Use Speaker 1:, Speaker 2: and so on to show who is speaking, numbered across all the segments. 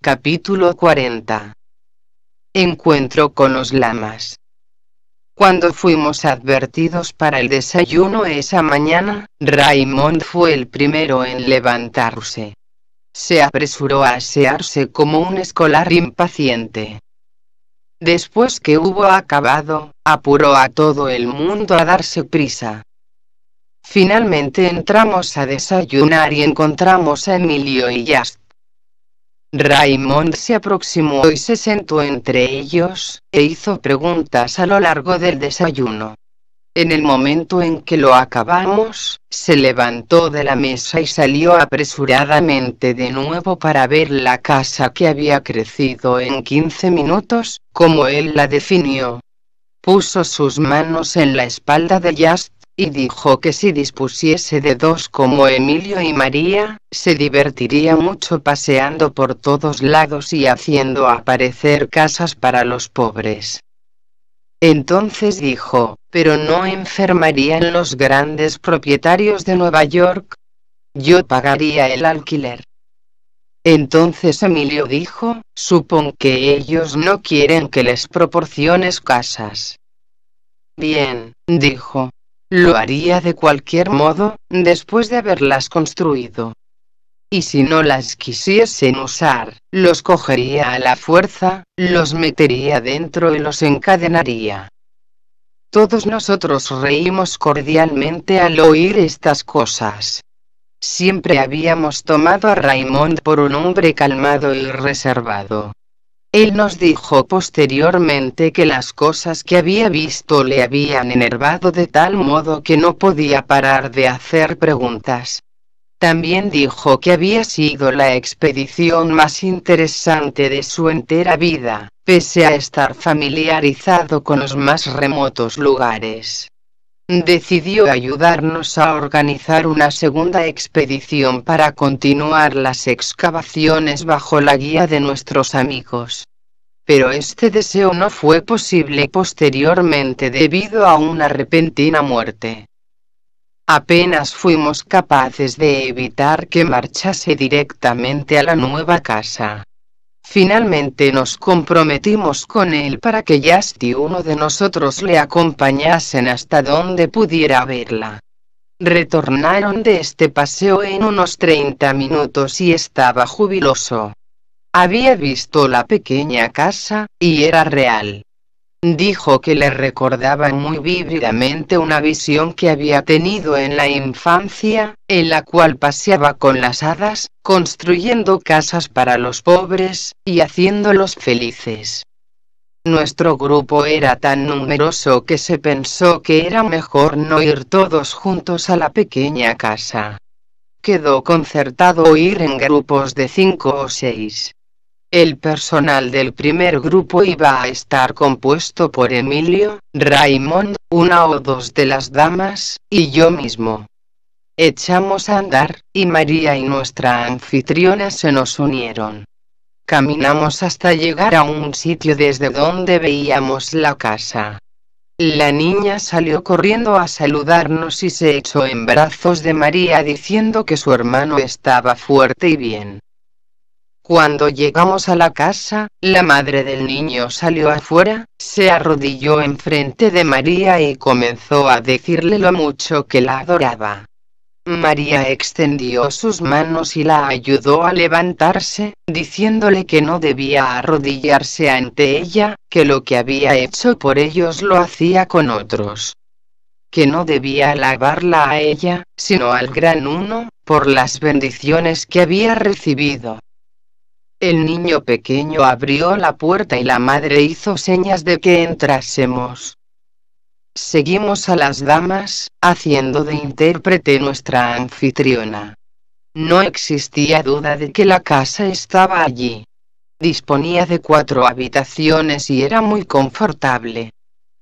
Speaker 1: Capítulo 40. Encuentro con los lamas. Cuando fuimos advertidos para el desayuno esa mañana, Raymond fue el primero en levantarse. Se apresuró a asearse como un escolar impaciente. Después que hubo acabado, apuró a todo el mundo a darse prisa. Finalmente entramos a desayunar y encontramos a Emilio y Just. Raymond se aproximó y se sentó entre ellos, e hizo preguntas a lo largo del desayuno. En el momento en que lo acabamos, se levantó de la mesa y salió apresuradamente de nuevo para ver la casa que había crecido en 15 minutos, como él la definió. Puso sus manos en la espalda de Just, y dijo que si dispusiese de dos como Emilio y María, se divertiría mucho paseando por todos lados y haciendo aparecer casas para los pobres. Entonces dijo, ¿pero no enfermarían los grandes propietarios de Nueva York? Yo pagaría el alquiler. Entonces Emilio dijo, supongo que ellos no quieren que les proporciones casas. Bien, dijo. Lo haría de cualquier modo, después de haberlas construido. Y si no las quisiesen usar, los cogería a la fuerza, los metería dentro y los encadenaría. Todos nosotros reímos cordialmente al oír estas cosas. Siempre habíamos tomado a Raymond por un hombre calmado y reservado. Él nos dijo posteriormente que las cosas que había visto le habían enervado de tal modo que no podía parar de hacer preguntas. También dijo que había sido la expedición más interesante de su entera vida, pese a estar familiarizado con los más remotos lugares. Decidió ayudarnos a organizar una segunda expedición para continuar las excavaciones bajo la guía de nuestros amigos. Pero este deseo no fue posible posteriormente debido a una repentina muerte. Apenas fuimos capaces de evitar que marchase directamente a la nueva casa. Finalmente nos comprometimos con él para que Just y uno de nosotros le acompañasen hasta donde pudiera verla. Retornaron de este paseo en unos 30 minutos y estaba jubiloso. Había visto la pequeña casa, y era real. Dijo que le recordaba muy vívidamente una visión que había tenido en la infancia, en la cual paseaba con las hadas, construyendo casas para los pobres, y haciéndolos felices. Nuestro grupo era tan numeroso que se pensó que era mejor no ir todos juntos a la pequeña casa. Quedó concertado ir en grupos de 5 o 6. El personal del primer grupo iba a estar compuesto por Emilio, Raymond, una o dos de las damas, y yo mismo. Echamos a andar, y María y nuestra anfitriona se nos unieron. Caminamos hasta llegar a un sitio desde donde veíamos la casa. La niña salió corriendo a saludarnos y se echó en brazos de María diciendo que su hermano estaba fuerte y bien. Cuando llegamos a la casa, la madre del niño salió afuera, se arrodilló enfrente de María y comenzó a decirle lo mucho que la adoraba. María extendió sus manos y la ayudó a levantarse, diciéndole que no debía arrodillarse ante ella, que lo que había hecho por ellos lo hacía con otros. Que no debía alabarla a ella, sino al Gran Uno, por las bendiciones que había recibido. El niño pequeño abrió la puerta y la madre hizo señas de que entrásemos. Seguimos a las damas, haciendo de intérprete nuestra anfitriona. No existía duda de que la casa estaba allí. Disponía de 4 habitaciones y era muy confortable.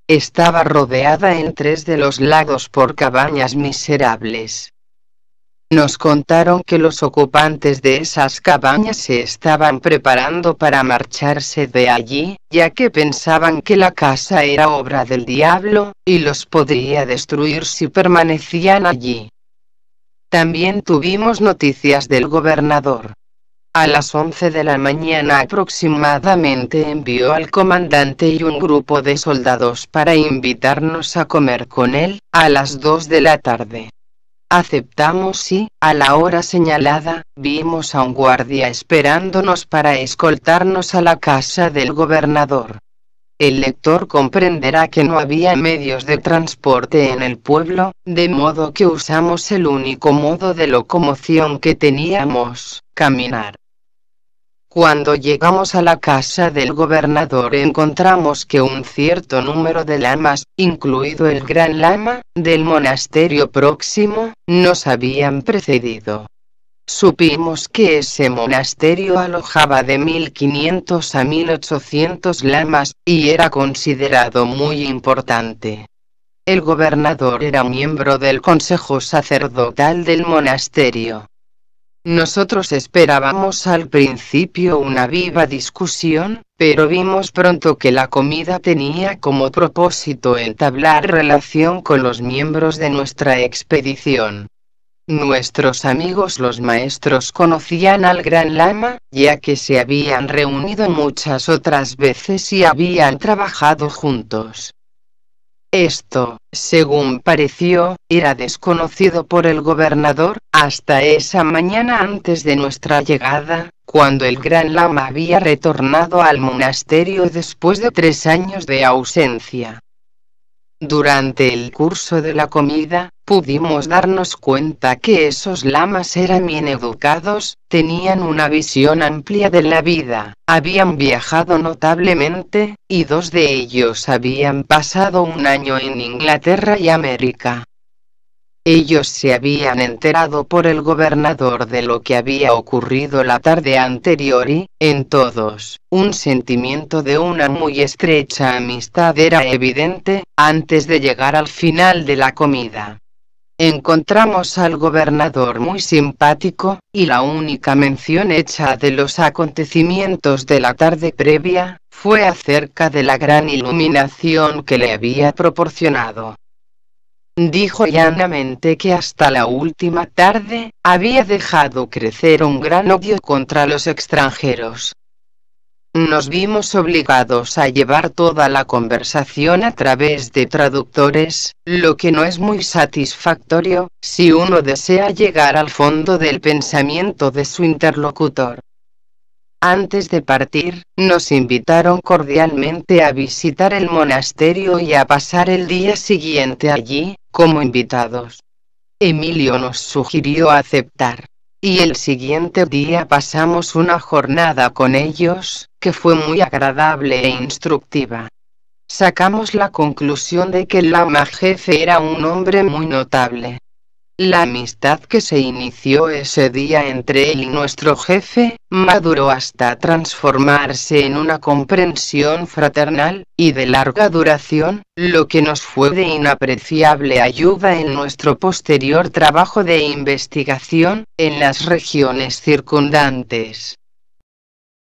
Speaker 1: Estaba rodeada en 3 de los lados por cabañas miserables. Nos contaron que los ocupantes de esas cabañas se estaban preparando para marcharse de allí, ya que pensaban que la casa era obra del diablo, y los podría destruir si permanecían allí. También tuvimos noticias del gobernador. A las 11 de la mañana aproximadamente envió al comandante y un grupo de soldados para invitarnos a comer con él, a las 2 de la tarde. Aceptamos y, a la hora señalada, vimos a un guardia esperándonos para escoltarnos a la casa del gobernador. El lector comprenderá que no había medios de transporte en el pueblo, de modo que usamos el único modo de locomoción que teníamos, caminar. Cuando llegamos a la casa del gobernador encontramos que un cierto número de lamas, incluido el gran lama, del monasterio próximo, nos habían precedido. Supimos que ese monasterio alojaba de 1500 a 1800 lamas, y era considerado muy importante. El gobernador era miembro del consejo sacerdotal del monasterio. Nosotros esperábamos al principio una viva discusión, pero vimos pronto que la comida tenía como propósito entablar relación con los miembros de nuestra expedición. Nuestros amigos los maestros conocían al Gran Lama, ya que se habían reunido muchas otras veces y habían trabajado juntos. Esto, según pareció, era desconocido por el gobernador, hasta esa mañana antes de nuestra llegada, cuando el Gran Lama había retornado al monasterio después de 3 años de ausencia. Durante el curso de la comida, pudimos darnos cuenta que esos lamas eran bien educados, tenían una visión amplia de la vida, habían viajado notablemente, y 2 de ellos habían pasado un año en Inglaterra y América. Ellos se habían enterado por el gobernador de lo que había ocurrido la tarde anterior y, en todos, un sentimiento de una muy estrecha amistad era evidente, antes de llegar al final de la comida. Encontramos al gobernador muy simpático, y la única mención hecha de los acontecimientos de la tarde previa, fue acerca de la gran iluminación que le había proporcionado. Dijo llanamente que hasta la última tarde, había dejado crecer un gran odio contra los extranjeros. Nos vimos obligados a llevar toda la conversación a través de traductores, lo que no es muy satisfactorio, si uno desea llegar al fondo del pensamiento de su interlocutor. Antes de partir, nos invitaron cordialmente a visitar el monasterio y a pasar el día siguiente allí, como invitados. Emilio nos sugirió aceptar. Y el siguiente día pasamos una jornada con ellos, que fue muy agradable e instructiva. Sacamos la conclusión de que el lama jefe era un hombre muy notable. La amistad que se inició ese día entre él y nuestro jefe, maduró hasta transformarse en una comprensión fraternal, y de larga duración, lo que nos fue de inapreciable ayuda en nuestro posterior trabajo de investigación, en las regiones circundantes.